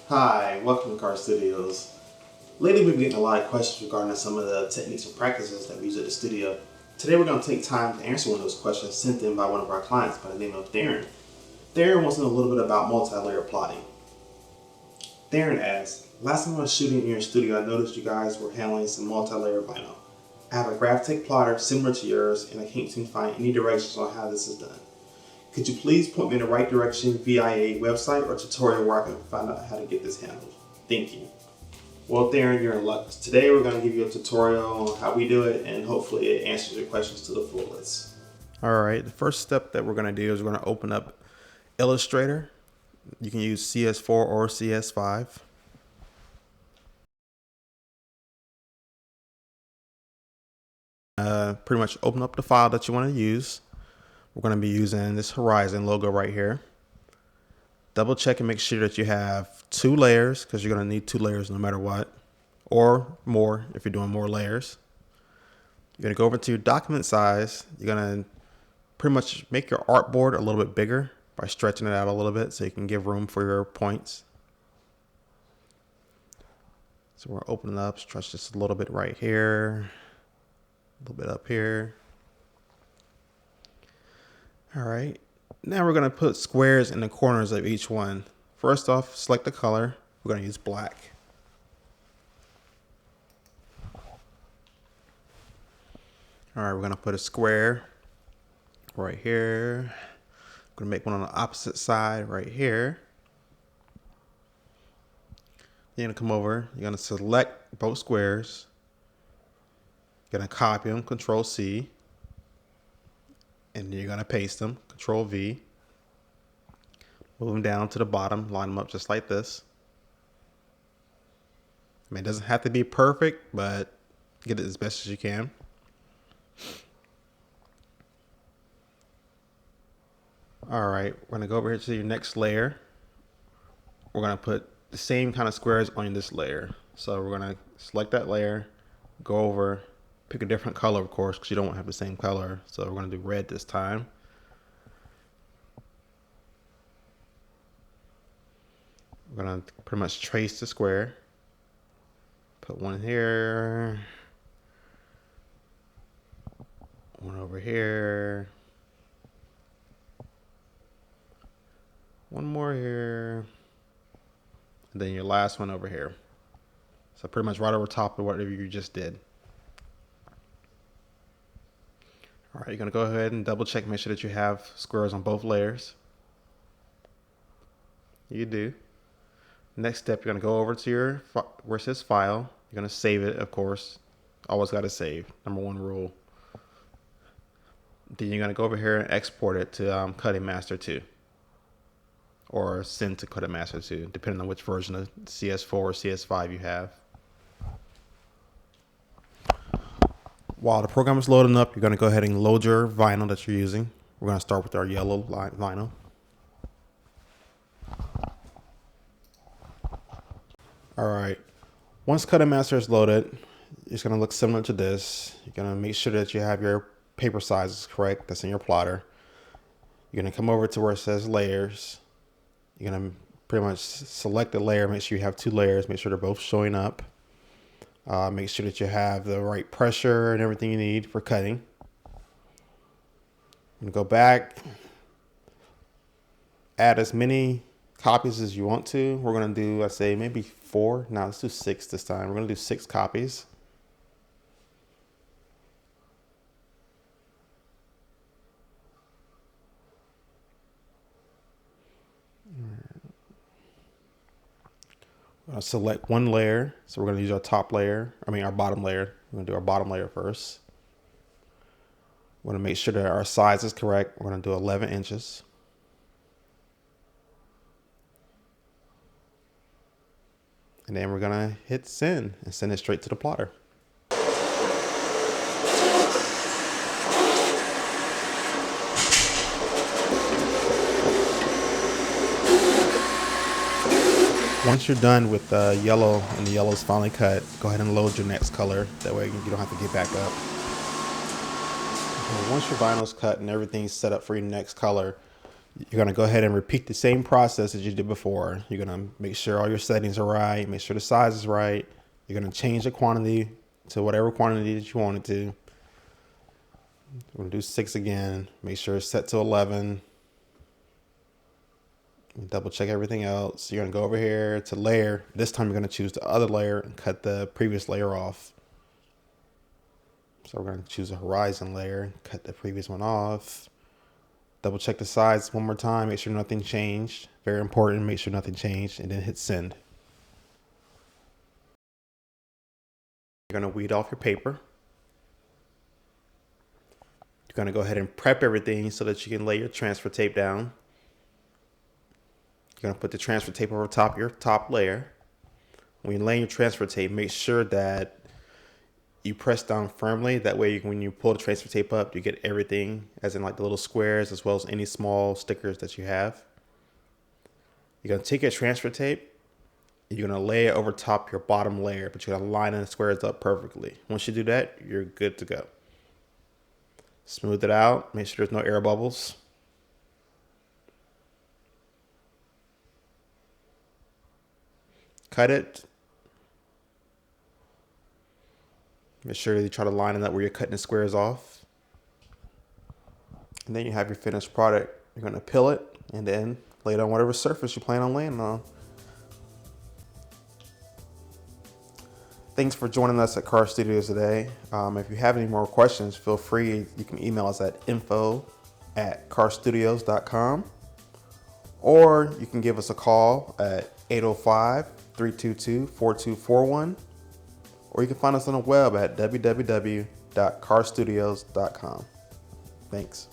Hi, welcome to Car Studios. Lately we've been getting a lot of questions regarding some of the techniques and practices that we use at the studio. Today we're going to take time to answer one of those questions sent in by one of our clients by the name of Darren. Darren wants to know a little bit about multi-layer plotting. Darren asks, last time I was shooting in your studio I noticed you guys were handling some multi-layer vinyl. I have a Graphtec plotter similar to yours and I can't seem to find any directions on how this is done. Could you please point me in the right direction via a website or tutorial where I can find out how to get this handled? Thank you. Well, Darren, you're in luck. Today we're going to give you a tutorial on how we do it, and hopefully it answers your questions to the fullest. All right, the first step that we're going to do is we're going to open up Illustrator. You can use CS4 or CS5. Pretty much open up the file that you want to use. We're going to be using this Horizon logo right here. Double check and make sure that you have 2 layers, because you're going to need 2 layers no matter what, or more if you're doing more layers. You're going to go over to your document size. You're going to pretty much make your artboard a little bit bigger by stretching it out a little bit so you can give room for your points. So we're opening up, stretch this a little bit right here, a little bit up here. All right, now we're gonna put squares in the corners of each one. First off, select the color. We're gonna use black. All right, we're gonna put a square right here. I'm gonna make one on the opposite side right here. You're gonna come over, you're gonna select both squares. You're gonna copy them, Control C. And you're gonna paste them, Control V. Move them down to the bottom, line them up just like this. I mean, it doesn't have to be perfect, but get it as best as you can. All right, we're gonna go over here to your next layer. We're gonna put the same kind of squares on this layer. So we're gonna select that layer, go over, pick a different color, of course, because you don't want to have the same color. So we're gonna do red this time. We're gonna pretty much trace the square. Put one here, one over here, one more here, and then your last one over here. So pretty much right over top of whatever you just did. All right, you're gonna go ahead and double check, make sure that you have squares on both layers. You do. Next step, you're gonna go over to your, where it says file. You're gonna save it, of course. Always gotta save, #1 rule. Then you're gonna go over here and export it to Cutting Master 2. Or send to Cutting Master 2, depending on which version of CS4 or CS5 you have. While the program is loading up, you're going to go ahead and load your vinyl that you're using. We're going to start with our yellow vinyl. All right. Once Cutting Master is loaded, it's going to look similar to this. You're going to make sure that you have your paper sizes correct. That's in your plotter. You're going to come over to where it says layers. You're going to pretty much select the layer. Make sure you have 2 layers. Make sure they're both showing up. Make sure that you have the right pressure and everything you need for cutting. I'm gonna go back, add as many copies as you want to. We're gonna do, let's say maybe 4. Now let's do 6 this time. We're gonna do 6 copies. Select one layer. So we're going to use our top layer. Our bottom layer. We're going to do our bottom layer first. We're going to make sure that our size is correct. We're going to do 11 inches. And then we're going to hit send and send it straight to the plotter. Once you're done with the yellow and the yellow is finally cut, go ahead and load your next color. That way you don't have to get back up. Okay, once your vinyl's cut and everything's set up for your next color, You're going to go ahead and repeat the same process as you did before. You're going to make sure all your settings are right, make sure the size is right. You're going to change the quantity to whatever quantity that you want it to. We're going to do 6 again. Make sure it's set to 11. Double check everything else. You're going to go over here to layer. This time you're going to choose the other layer and cut the previous layer off. So we're going to choose a horizon layer, cut the previous one off. Double check the size one more time. Make sure nothing changed. Very important. Make sure nothing changed, and then hit send. You're going to weed off your paper. You're going to go ahead and prep everything so that you can lay your transfer tape down. You're going to put the transfer tape over top your top layer. When you're laying your transfer tape, make sure that you press down firmly. That way, when you pull the transfer tape up, you get everything, as in like the little squares, as well as any small stickers that you have. You're going to take your transfer tape. You're going to lay it over top your bottom layer, but you're going to line the squares up perfectly. Once you do that, you're good to go. Smooth it out. Make sure there's no air bubbles. Cut it. Make sure that you try to line it up where you're cutting the squares off. And then you have your finished product. You're going to peel it and then lay it on whatever surface you plan on laying on. Thanks for joining us at Car Studios today. If you have any more questions, feel free. You can email us at info@carstudios.com, or you can give us a call at 805-322-4241, or you can find us on the web at www.carstudios.com. Thanks.